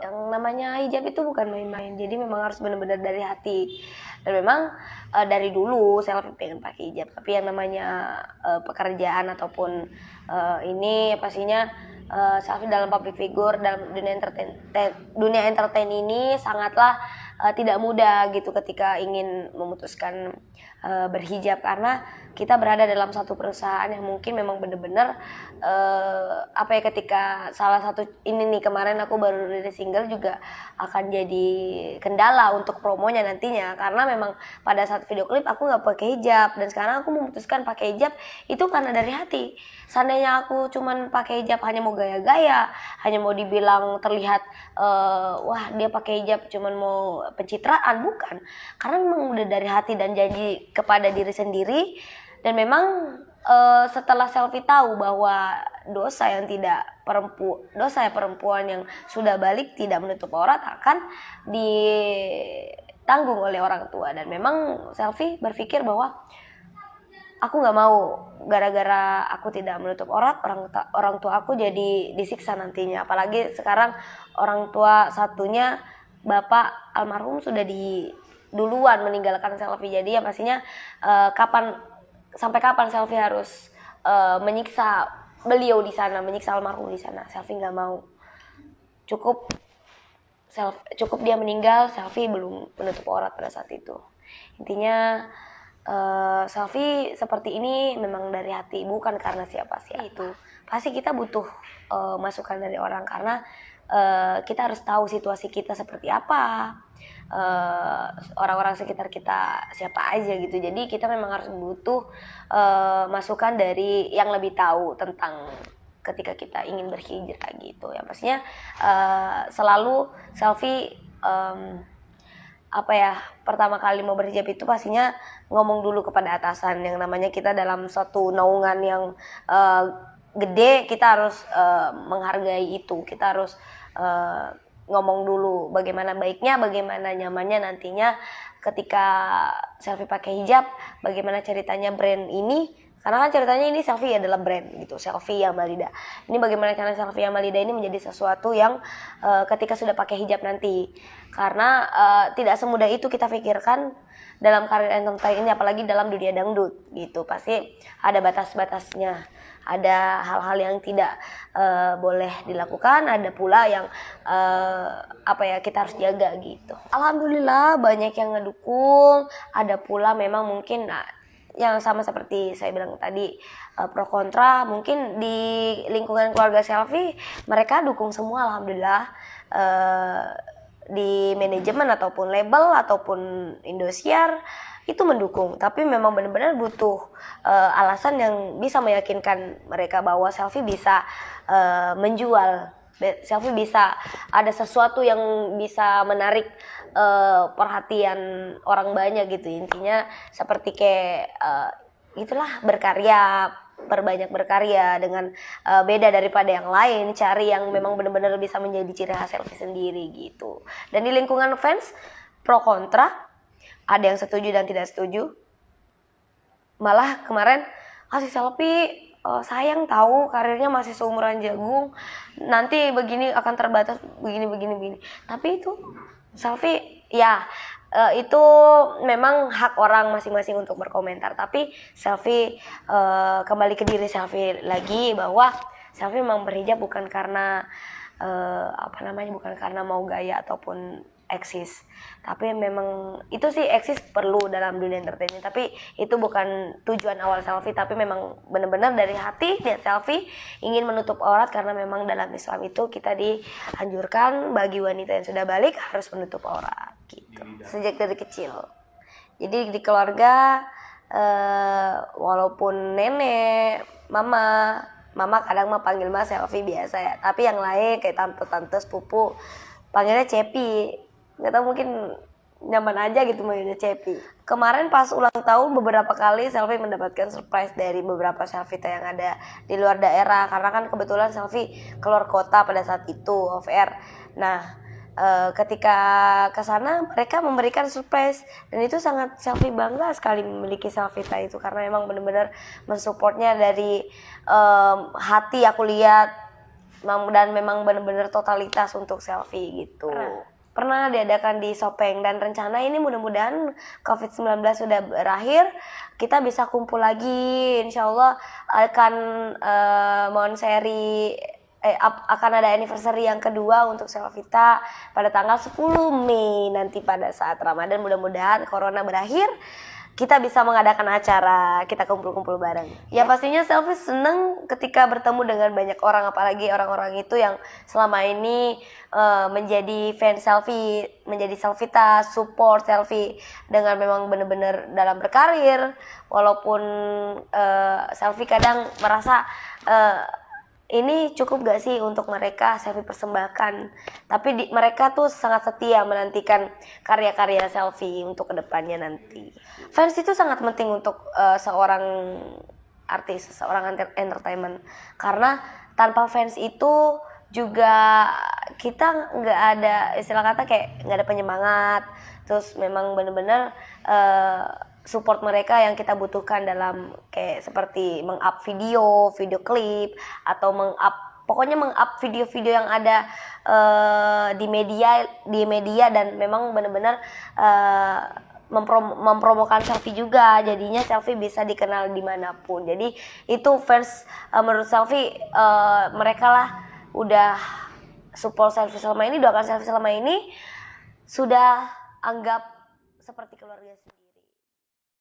yang namanya hijab itu bukan main-main, jadi memang harus benar-benar dari hati. Dan memang dari dulu selfie pengen pakai hijab, tapi yang namanya pekerjaan ataupun ini pastinya selfie dalam public figure dalam dunia entertain ini sangatlah tidak mudah gitu ketika ingin memutuskan berhijab, karena kita berada dalam satu perusahaan yang mungkin memang benar-benar ketika salah satu ini nih, kemarin aku baru rilis single juga akan jadi kendala untuk promonya nantinya, karena memang pada saat video klip aku nggak pakai hijab, dan sekarang aku memutuskan pakai hijab itu karena dari hati. Seandainya aku cuman pakai hijab hanya mau gaya-gaya, hanya mau dibilang terlihat wah dia pakai hijab cuman mau pencitraan, bukan, karena memang udah dari hati dan janji kepada diri sendiri. Dan memang setelah selfie tahu bahwa dosa perempuan yang sudah balik tidak menutup aurat akan ditanggung oleh orang tua, dan memang selfie berpikir bahwa aku nggak mau gara-gara aku tidak menutup aurat orang tua aku jadi disiksa nantinya. Apalagi sekarang orang tua satunya bapak almarhum sudah duluan meninggalkan selfie, jadi ya pastinya sampai kapan selfie harus menyiksa beliau di sana, menyiksa almarhum di sana. Selfie nggak mau. Cukup dia meninggal, selfie belum menutup aurat pada saat itu. Intinya selfie seperti ini memang dari hati, bukan karena siapa-siapa. Itu pasti kita butuh masukan dari orang, karena kita harus tahu situasi kita seperti apa, orang-orang sekitar kita siapa aja gitu. Jadi kita memang harus butuh masukan dari yang lebih tahu tentang ketika kita ingin berhijrah gitu ya. Pastinya selalu selfie pertama kali mau berhijab itu pastinya ngomong dulu kepada atasan. Yang namanya kita dalam suatu naungan yang gede, kita harus menghargai itu. Kita harus ngomong dulu bagaimana baiknya, bagaimana nyamannya nantinya ketika selfie pakai hijab, bagaimana ceritanya brand ini, karena kan ceritanya ini selfie adalah brand gitu, Selfie Yamalida. Ini bagaimana cara Selfie Yamalida ini menjadi sesuatu yang ketika sudah pakai hijab nanti, karena tidak semudah itu kita pikirkan dalam karir entertain ini, apalagi dalam dunia dangdut gitu. Pasti ada batas-batasnya, ada hal-hal yang tidak boleh dilakukan, ada pula yang kita harus jaga gitu. Alhamdulillah banyak yang ngedukung, ada pula memang mungkin yang sama seperti saya bilang tadi, pro kontra. Mungkin di lingkungan keluarga selfie mereka dukung semua, alhamdulillah, di manajemen ataupun label ataupun Indosiar itu mendukung. Tapi memang benar-benar butuh alasan yang bisa meyakinkan mereka bahwa selfie bisa menjual, selfie bisa ada sesuatu yang bisa menarik perhatian orang banyak gitu. Intinya seperti kayak itulah, perbanyak berkarya dengan beda daripada yang lain, cari yang memang benar-benar bisa menjadi ciri khas selfie sendiri gitu. Dan di lingkungan fans pro kontra, ada yang setuju dan tidak setuju. Malah kemarin kasih selfie sayang tahu karirnya masih seumuran Jagung, nanti begini akan terbatas begini. Tapi itu selfie ya itu memang hak orang masing-masing untuk berkomentar. Tapi selfie kembali ke diri selfie lagi, bahwa selfie memang berhijab bukan karena bukan karena mau gaya ataupun eksis. Tapi memang itu sih eksis perlu dalam dunia entertainment, tapi itu bukan tujuan awal selfie. Tapi memang benar-benar dari hati niat selfie ingin menutup aurat, karena memang dalam Islam itu kita dianjurkan bagi wanita yang sudah balik harus menutup aurat gitu, sejak dari kecil. Jadi di keluarga walaupun nenek, mama kadang mah panggil mah selfie biasa ya, tapi yang lain kayak tante sepupu panggilnya Cepi. Nggak tahu, mungkin nyaman aja gitu manggilnya Cepi. Kemarin pas ulang tahun beberapa kali selfie mendapatkan surprise dari beberapa selfie yang ada di luar daerah, karena kan kebetulan selfie keluar kota pada saat itu off air. Nah ketika kesana mereka memberikan surprise, dan itu sangat selfie bangga sekali memiliki selfie itu, karena memang benar-benar mensupportnya dari hati. Aku lihat dan memang benar-benar totalitas untuk selfie gitu. Pernah diadakan di Sopeng, dan rencana ini mudah-mudahan COVID-19 sudah berakhir, kita bisa kumpul lagi. Insya Allah akan akan ada anniversary yang kedua untuk Selvita pada tanggal 10 Mei nanti pada saat Ramadan. Mudah-mudahan corona berakhir, kita bisa mengadakan acara, kita kumpul-kumpul bareng. Ya pastinya Selfie seneng ketika bertemu dengan banyak orang, apalagi orang-orang itu yang selama ini menjadi fans Selfie, menjadi Selvita, support Selfie dengan memang benar-benar dalam berkarir. Walaupun Selfie kadang merasa ini cukup gak sih untuk mereka Selfie persembahkan, tapi mereka tuh sangat setia menantikan karya-karya Selfie untuk kedepannya nanti. Fans itu sangat penting untuk seorang artis, seorang entertainment, karena tanpa fans itu juga kita nggak ada, istilah kata kayak nggak ada penyemangat. Terus memang benar-benar support mereka yang kita butuhkan dalam kayak seperti meng-up video klip, atau pokoknya meng-up video-video yang ada di media dan memang benar-benar mempromokan Selfie juga, jadinya Selfie bisa dikenal dimanapun. Jadi itu fans menurut Selfie, mereka lah udah support Selfie selama ini, doakan Selfie selama ini, sudah anggap seperti keluarga sendiri.